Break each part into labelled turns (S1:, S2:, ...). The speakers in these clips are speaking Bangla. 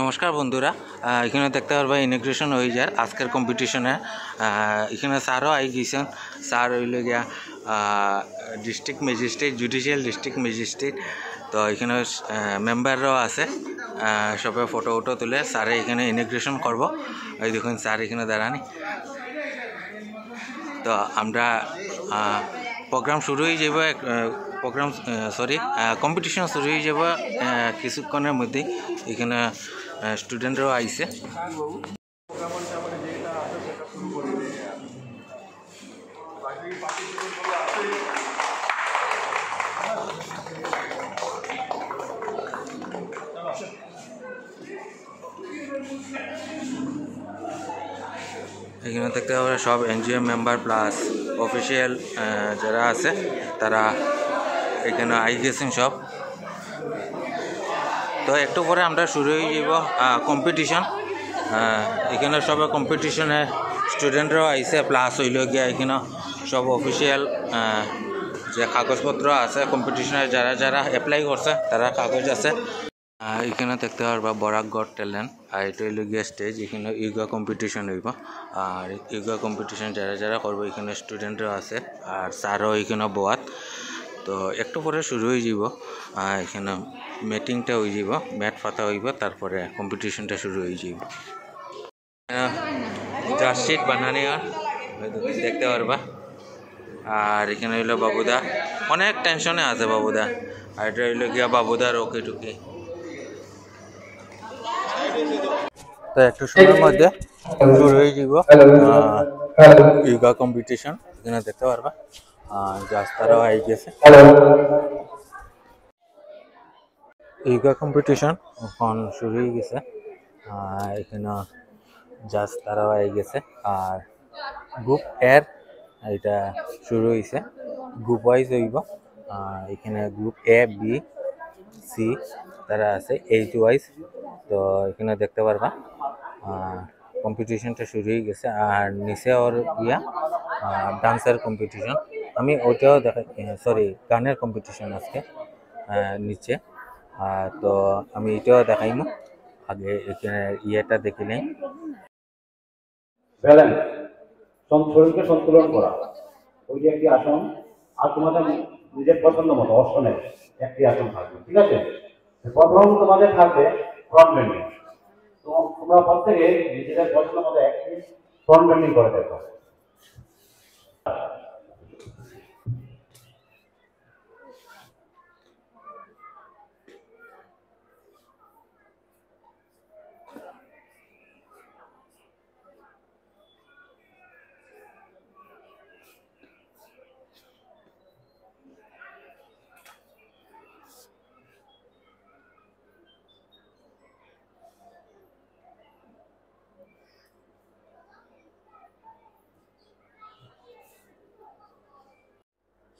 S1: নমস্কার বন্ধুরা, এখানে দেখতে পারবা ইনগ্রেশন হয়ে যায় আজকের কম্পিটিশনে। এখানে স্যারও আই গেছেন। স্যার হইল গিয়া district magistrate, judicial district magistrate. তো এখানে মেম্বাররাও আছে, সবাই ফটো উটো তুলে স্যারে এখানে ইনগ্রেশন করব। এই দেখুন স্যার এখানে দাঁড়ানি। তো আমরা প্রোগ্রাম শুরু হয়ে যাব, কম্পিটিশন শুরু হয়ে যাব কিছুক্ষণের মধ্যেই। এখানে স্টুডেন্টরাও আইছে। এখানে দেখতে পাবো সব এনজিও মেম্বার প্লাস অফিসিয়াল যারা আছে তারা এখানে আই গেছেন সব। তো একটু পরে আমরা শুরু হয়ে যাব কম্পিটিশন। এখানে সবাই কম্পিটিশনে স্টুডেন্টরাও আইছে, প্লাস হইল গিয়া এখানে সব অফিসিয়াল যে কাগজপত্র আছে কম্পিটিশনে যারা যারা অ্যাপ্লাই করছে তারা কাগজ আছে। এখানে দেখতে পারবা বরাকগড় ট্যালেন্ট। আর এটা হইল গিয়া স্টেজ। এখানে ইয়োগা কম্পিটিশন হইব। আর ইয়োগা কম্পিটিশন যারা যারা করবো এখানে স্টুডেন্টরাও আছে, আর স্যারও এখানে বোয়াত। তো একটু পরে শুরু হয়ে যাব। এখানে মিটিংটা হয়ে যাব, ম্যাট পাতা হইব, তারপরে কম্পিটিশনটা শুরু হয়ে যাব। জার্সিট বানানি আর দেখতে পারবা। আর এখানে হইলো বাবুদা, অনেক টেনশনে আছে বাবুদা। আর এটা হইলো গিয়া বাবুদার ওকে টুকি। তো একটু সময়ের মধ্যে শুরু হয়ে যাব ইয়োগা কম্পিটিশন। এখানে দেখতে পারবা জাজ তারাও আই গেছে। ইয়োগা কম্পিটিশন এখন শুরু হয়ে গেছে। এখানে জাজ তারাও আই গেছে। আর গ্রুপ এর এটা শুরু হয়েছে, গ্রুপ ওয়াইজ হইব। এখানে গ্রুপ এ বি সি তারা আছে এইচ ওয়াইজ। তো এখানে দেখতে পারবা কম্পিটিশনটা শুরু হয়ে গেছে। আর নিচে ওর ইয়া ডান্সের কম্পিটিশন, আমি ওইটাও দেখাই, সরি গানের কম্পিটিশন আজকে নিচে। তো আমি এটাও দেখাইমু। আগে এখানে ইয়েটা দেখিলেন
S2: ব্যালেন্স, শরীরকে সন্তুলন করা, ওই একটি আসন। আর তোমাদের নিজের পছন্দ মতো অপশনের একটি আসন থাকবে, ঠিক আছে? প্রথম তোমাদের থাকবে ফ্রন্ট বেন্ডিং। তো তোমরা প্রত্যেকে নিজেদের পছন্দ মতো একটি ফ্রন্ট বেন্ডিং করে দেখো।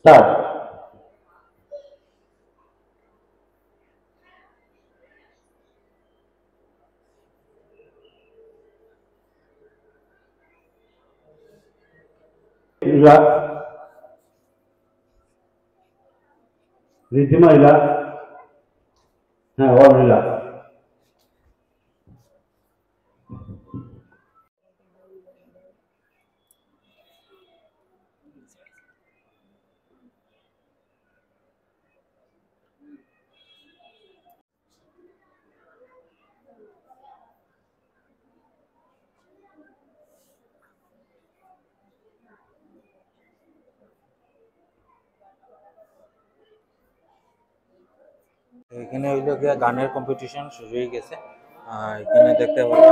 S2: স্টার্ট। রিদ্ধিমা রিল্যাক্স, হ্যাঁ অল রিল্যাক্স।
S1: এখানে হইলো গিয়া গানের কম্পিটিশন শুরু হয়ে গেছে। এখানে দেখতে পারবা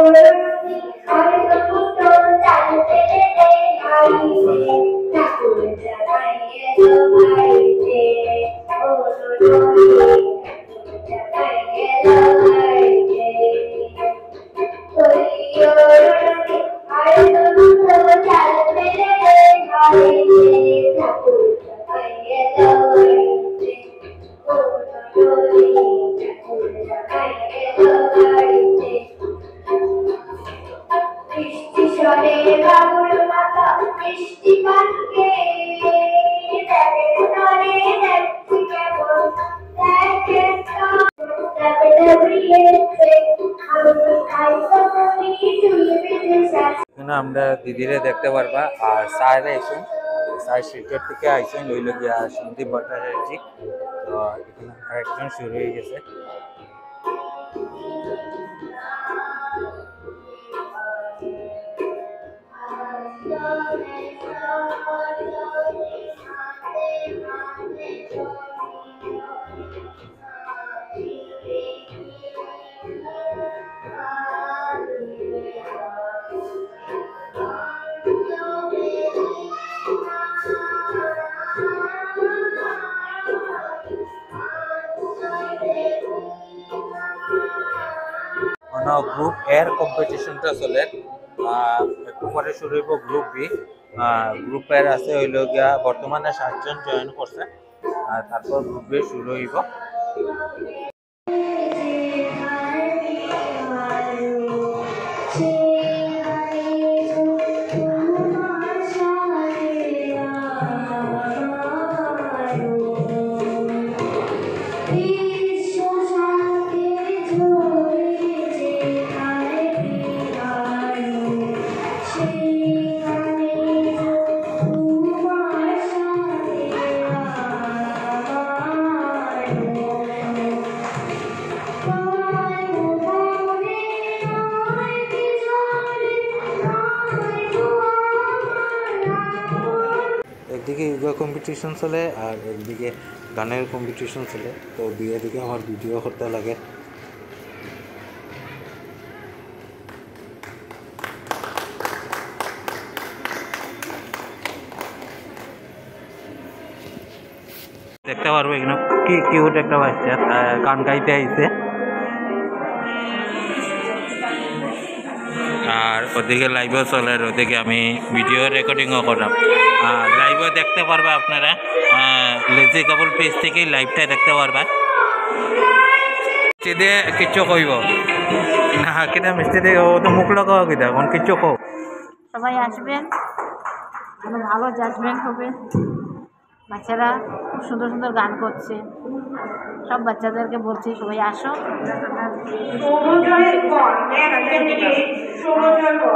S1: এখানে আমরা দিদিরে দেখতে পারবা আর স্যার আইসেন স্যার সিটের থেকে আইসেন হইল গিয়া সন্দীপ ভট্টাচার্য তো এখানে আরেকজন শুরু হয়ে গেছে গ্রুপ এর কম্পিটিশনটা চলে একটু পরে শুরু হইব গ্রুপ বি গ্রুপ এর আছে হইল গিয়া বর্তমানে 7 জন জয়েন করছে আর তারপর গ্রুপ বি শুরু হইব একদিকে ইয়োগা কম্পিটিশন চলে আর একদিকে গানের কম্পিটিশন চলে তো দুই দিকে আমার ভিডিও করতে লাগে দেখতে পারবো এখানে কি কিউট একটা বাচ্চা গান গাইতে আইছে আর ওদিকে লাইভও চলে আর ওদিকে আমি ভিডিও রেকর্ডিংও করলাম লাইভও দেখতে পারবে আপনারা লেজি কাপল পেজ থেকেই লাইভটা দেখতে পারবা মিষ্টি দিয়ে কিচ্ছু কইব না কিনা মিষ্টি দিয়ে ও তো মুখ লাগাও কিনা এখন কিচ্ছু কও
S3: সবাই আসবেন ভালো জাজমেন্ট হবে বাচ্চারা খুব সুন্দর সুন্দর গান করছে সব বাচ্চাদেরকে বলছি সবাই আসো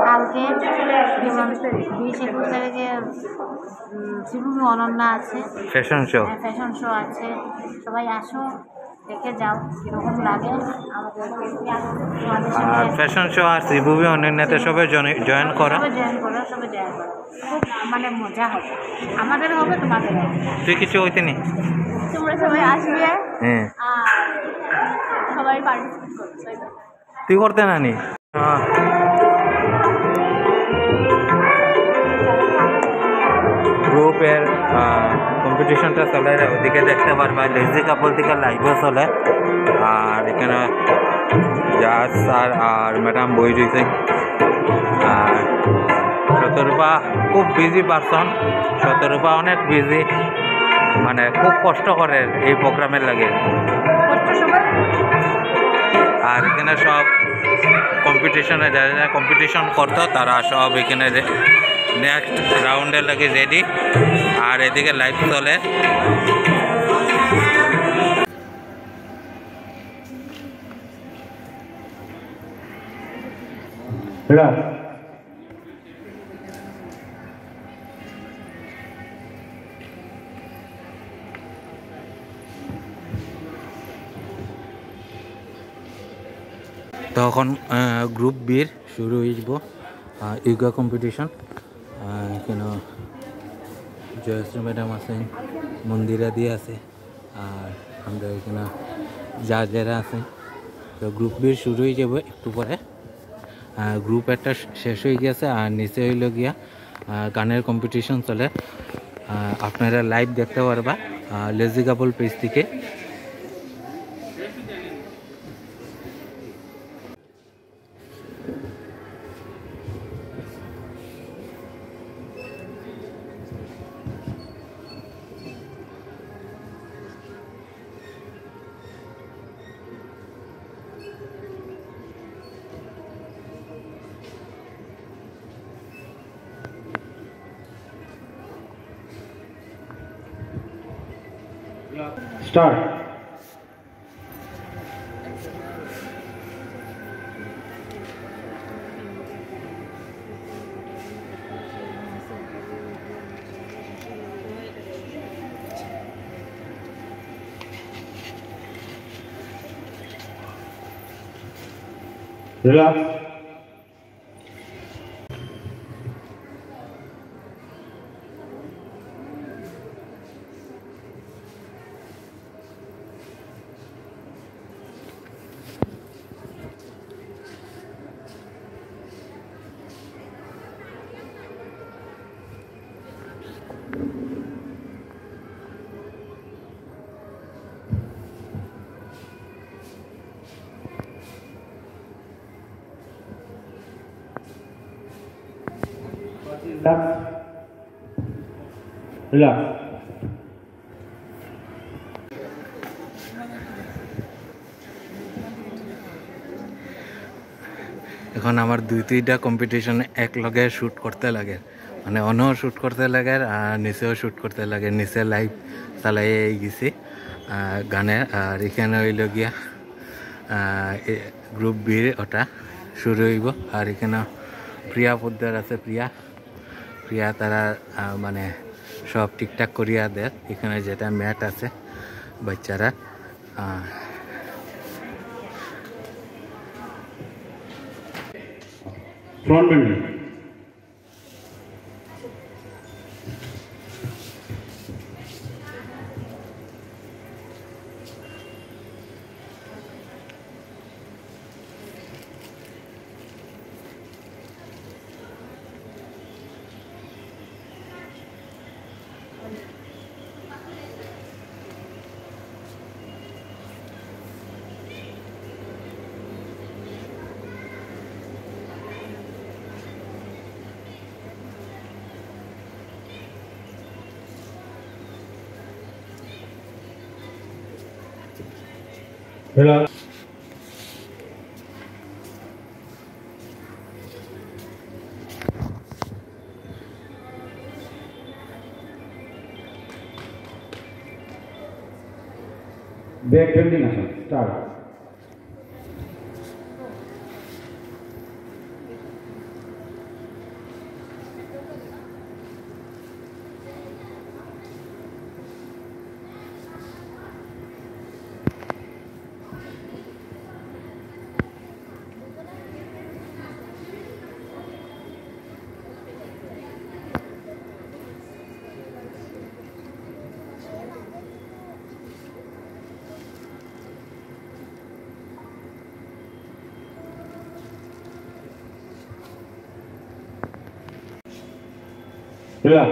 S3: কালকে 20-21 তারিখে শ্রীভূমি অনন্যা আছে
S1: ফ্যাশন
S3: শো আছে সবাই আসো দেখে যাও কিরকম লাগে আমাদের
S1: ফ্যাশন শো আর শ্রীভূমি অনন্যাতে সবাই জয়েন করো
S3: সবাই জয়েন করো খুব মানে মজা হবে আমাদের হবে তোমাদের হবে
S1: তুই কিছু হইতে নি
S3: তোমরা সবাই আসবে
S1: হ্যাঁ
S3: সবাই পার্টিসিপেট করছে
S1: তুই করতে না নি গ্রুপের কম্পিটিশনটা চলে ওদিকে দেখতে পারবা লেজি কাপল থেকে লাইভও চলে আর এখানে জাজ স্যার আর ম্যাডাম বই রয়েছে আর শতরূপা খুব বিজি পারসন শতরূপা অনেক বিজি মানে খুব কষ্ট করে এই প্রোগ্রামের লাগে আর এখানে সব কম্পিটিশনে যারা কম্পিটিশন করতো তারা সব এখানে নেক্সট রাউন্ডের লাগে রেডি আর এদিকে লাইভ চলে তখন গ্রুপ বির শুরু হয়ে যাব ইয়োগা কম্পিটিশন এখানে জয়শ্রী ম্যাডাম আছেন মন্দিরা দিয়ে আছে আর আমরা এখানে যারা আছেন তো গ্রুপ বির শুরু হয়ে যাব একটু পরে গ্রুপ একটা শেষ হয়ে গেছে আর নিচে হইল গিয়া গানের কম্পিটিশন চলে আপনারা লাইভ দেখতে পারবা লেজি কাপল পেজ থেকে
S2: Start. Relax. Relax. Relax.
S1: এখন আমার দুইটা কম্পিটিশন একলগে শ্যুট করতে লাগে, মানে অনও শ্যুট করতে লাগে আর নিচেও শ্যুট করতে লাগে। নিচে লাইভ চালাই গেছি গানের, আর এখানে হইল গিয়া গ্রুপ বির ওটা শুরু হইব। আর এখানে প্রিয়া পোদ্দার আছে, প্রিয়া তারা মানে সব ঠিকঠাক করিয়া দেয়। এখানে যেটা ম্যাট আছে বাচ্চারা
S2: Front bending. Relax. Back bending action. Start. Relax.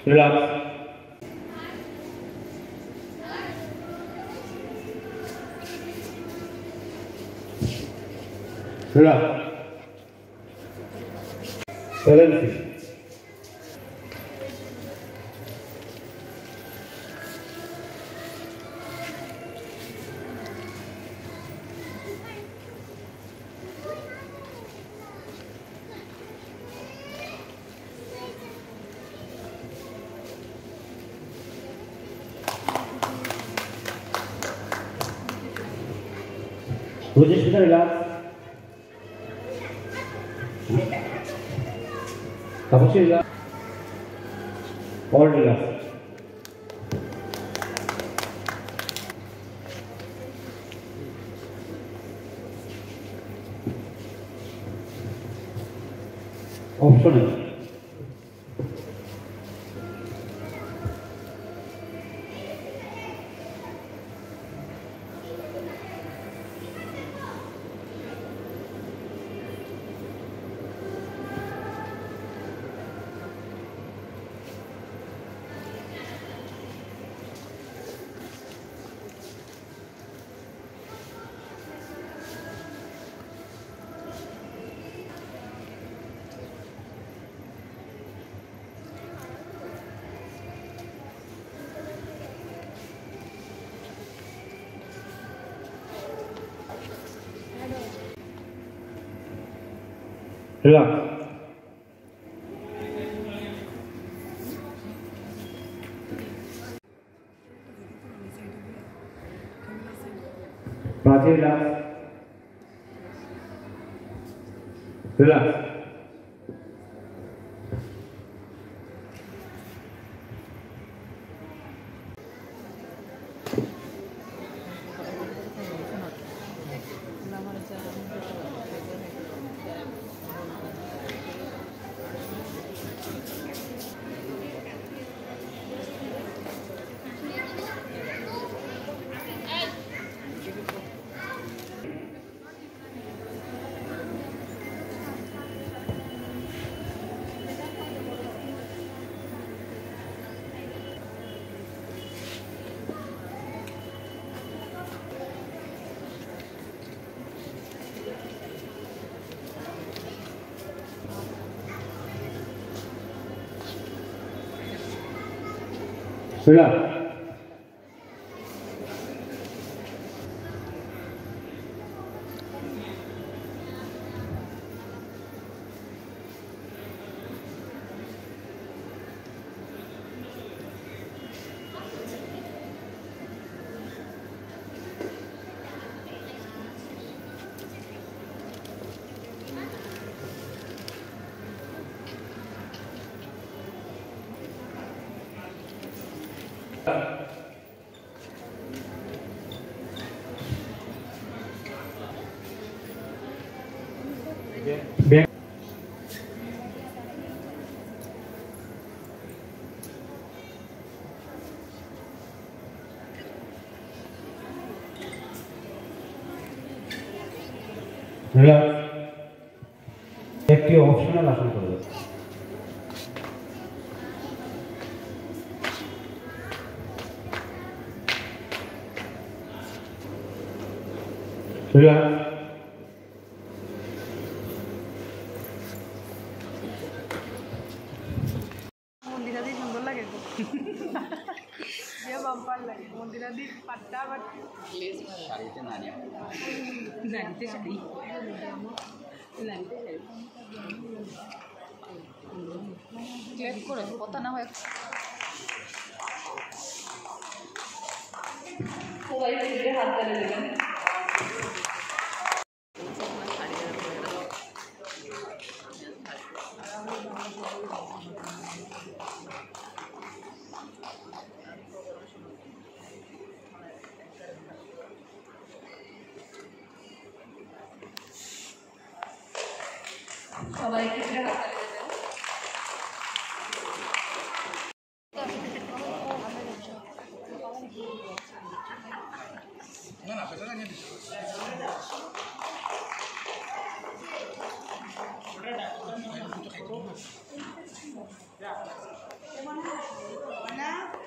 S2: Relax. Relax. Silence. Position relax. Position relax. All relax. Optional. Relax. Prachi, relax. Relax. Relax. Back. Relax. একটি অপশনাল আসন করবে। Relax.
S4: মন্দিরাদি সুন্দর লাগে তো যে বাম্পার লাগে মন্দিরাদি পাট্টা বাট শাড়িতে শাড়ি ক্লিক করে কথা না হয় সবাই হাত ধরে দেবেন সবাই ক্ষেত্রে হাত তালি দেবেন না